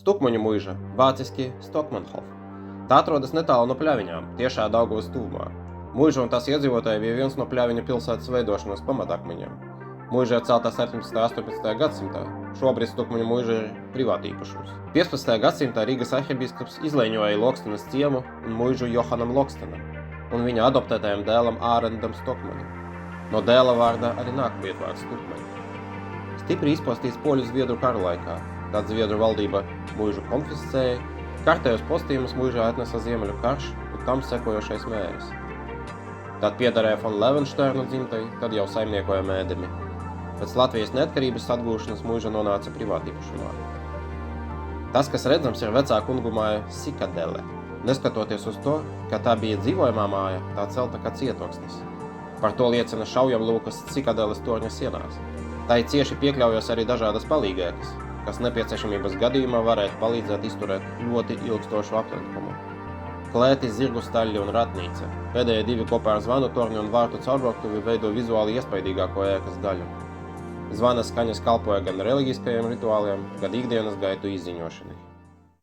Stukmuņu muiža, vāciski Stockmannhof. Tā atrodas netālu no Pļaviņām, tiešā Daugavas tuvumā. Muiža un tās iedzīvotāji bija viens no Pļaviņu pilsētas veidošanas pamatakmeņiem. Muiža ir celtā 17. un 18. gadsimtā. Šobrīd Stukmuņu muiža ir privātīpašums. 15. gadsimtā Rīgas arhibīskaps izlēņoja Lokstenes ciemu un muižu Johanam Lokstenam un viņa adoptētajam dēlam Ārendam Stokmanim. No dēla vārda arī nāk vietvārds Stukmaņi. Stipri izpostīts poļu zviedru karu laikā, kad zviedru valdība muižu konfiscēja, kārtējos postījumus muižā atnesa Ziemeļu karš un tam sekojošais mēris. Tad piederēja von Levenšternu dzimtai, tad jau saimniekoja Mēdemi. Pēc Latvijas neatkarības atgūšanas muiža nonāca privātīpašumā. Tas, kas redzams, ir vecā kungu māja Sikadele. Neskatoties uz to, ka tā bija dzīvojamā māja, tā celta kā cietoksnis. Par to liecina šaujamlūkas Cikadeles torņa sienās. Tai cieši piekļaujos arī dažādas palīgēkas, kas nepieciešamības gadījumā varētu palīdzēt izturēt ļoti ilgstošu aplenkumu. Klēti, zirgu staļļi un ratnīca. Pēdējie divi kopā ar zvanu torņu un vārtu caurbrauktuvi veido vizuāli iespaidīgāko ēkas daļu. Zvana skaņas kalpoja gan reliģiskajiem rituāliem, gan ikdienas gaitu izziņošanai.